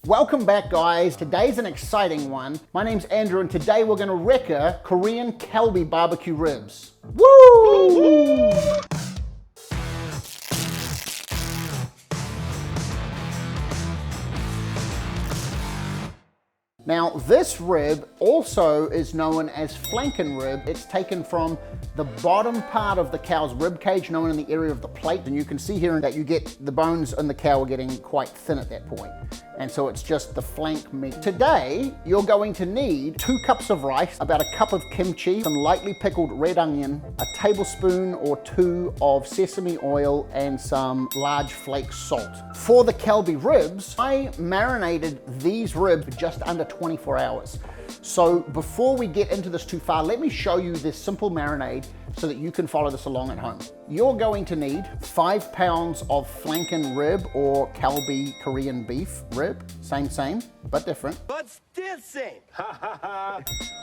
Welcome back, guys. Today's an exciting one. My name's Andrew, and today we're gonna REKA Korean Kalbi BBQ ribs. Woo! Now, this rib also is known as flanken rib. It's taken from the bottom part of the cow's rib cage, known in the area of the plate. And you can see here that you get the bones in the cow are getting quite thin at that point. And so it's just the flank meat. Today, you're going to need 2 cups of rice, about a cup of kimchi, some lightly pickled red onion, a tablespoon or 2 of sesame oil, and some large flake salt. For the Kalbi ribs, I marinated these ribs for just under 24 hours. So before we get into this too far, let me show you this simple marinade so that you can follow this along at home. You're going to need 5 pounds of flanken rib or Kalbi Korean beef rib. Same, but different. But still same.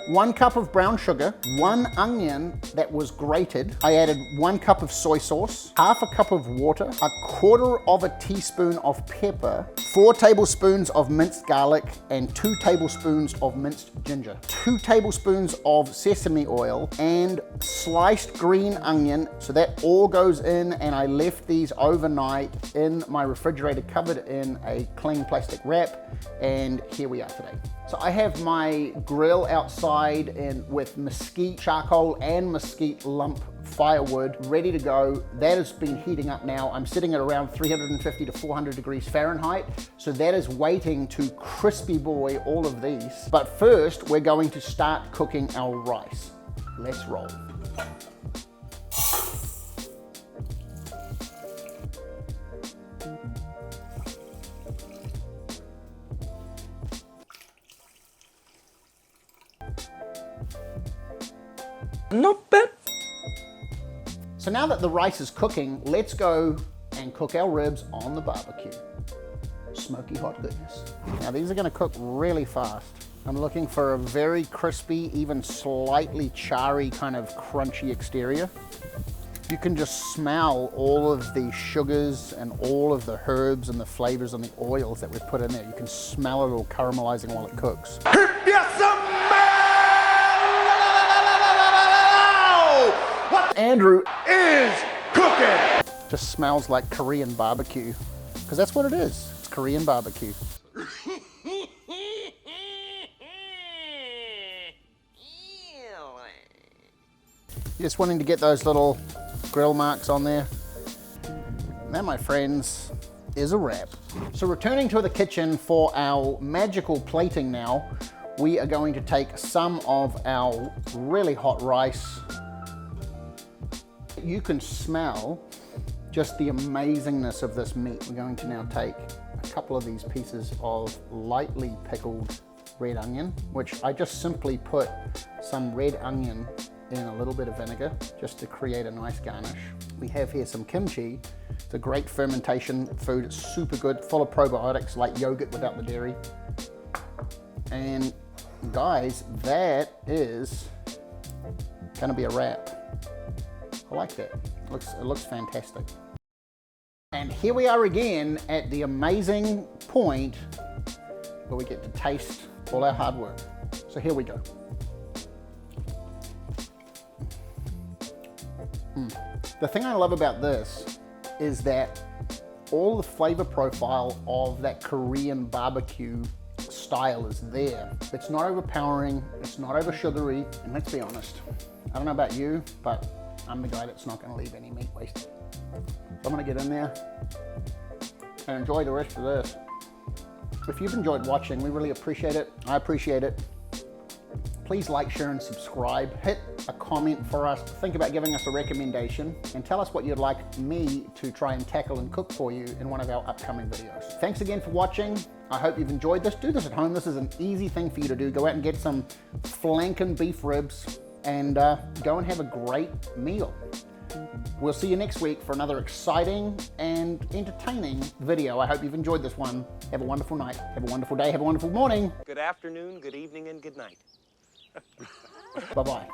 1 cup of brown sugar, 1 onion that was grated. I added 1 cup of soy sauce, half a cup of water, 1/4 of a teaspoon of pepper, 4 tablespoons of minced garlic, and 2 tablespoons of minced ginger, 2 tablespoons of sesame oil, and sliced green onion. So that all goes in, and I left these overnight in my refrigerator covered in a clean plastic wrap, and here we are today. So I have my grill outside and with mesquite charcoal and mesquite lump firewood ready to go. That has been heating up now. I'm sitting at around 350 to 400 degrees Fahrenheit. So that is waiting to crispy boy all of these. But first, we're going to start cooking our rice. Let's roll. Not bad. So now that the rice is cooking, let's go and cook our ribs on the barbecue. Smoky hot goodness. Now these are gonna cook really fast. I'm looking for a very crispy, even slightly charry kind of crunchy exterior. You can just smell all of the sugars and all of the herbs and the flavors and the oils that we've put in there. You can smell it all caramelizing while it cooks. Andrew Is cooking. just smells like Korean barbecue, because that's what it is. It's Korean barbecue. You're just wanting to get those little grill marks on there. And that, my friends, is a wrap. So returning to the kitchen for our magical plating now, we are going to take some of our really hot rice. You can smell just the amazingness of this meat. We're going to now take a couple of these pieces of lightly pickled red onion, which I just simply put some red onion in a little bit of vinegar just to create a nice garnish. We have here some kimchi. It's a great fermentation food. It's super good, full of probiotics like yogurt without the dairy. And guys, that is gonna be a wrap. I like that. It looks fantastic. And here we are again at the amazing point where we get to taste all our hard work. So here we go. The thing I love about this is that all the flavor profile of that Korean barbecue style is there. It's not overpowering, it's not over sugary, and let's be honest, I don't know about you, but I'm the guy that's not gonna leave any meat wasted. So I'm gonna get in there and enjoy the rest of this. If you've enjoyed watching, we really appreciate it. I appreciate it. Please like, share, and subscribe. Hit a comment for us. Think about giving us a recommendation and tell us what you'd like me to try and tackle and cook for you in one of our upcoming videos. Thanks again for watching. I hope you've enjoyed this. Do this at home. This is an easy thing for you to do. Go out and get some flanken beef ribs and go and have a great meal. We'll see you next week for another exciting and entertaining video. I hope you've enjoyed this one. Have a wonderful night. Have a wonderful day. Have a wonderful morning. Good afternoon, good evening, and good night. Bye-bye.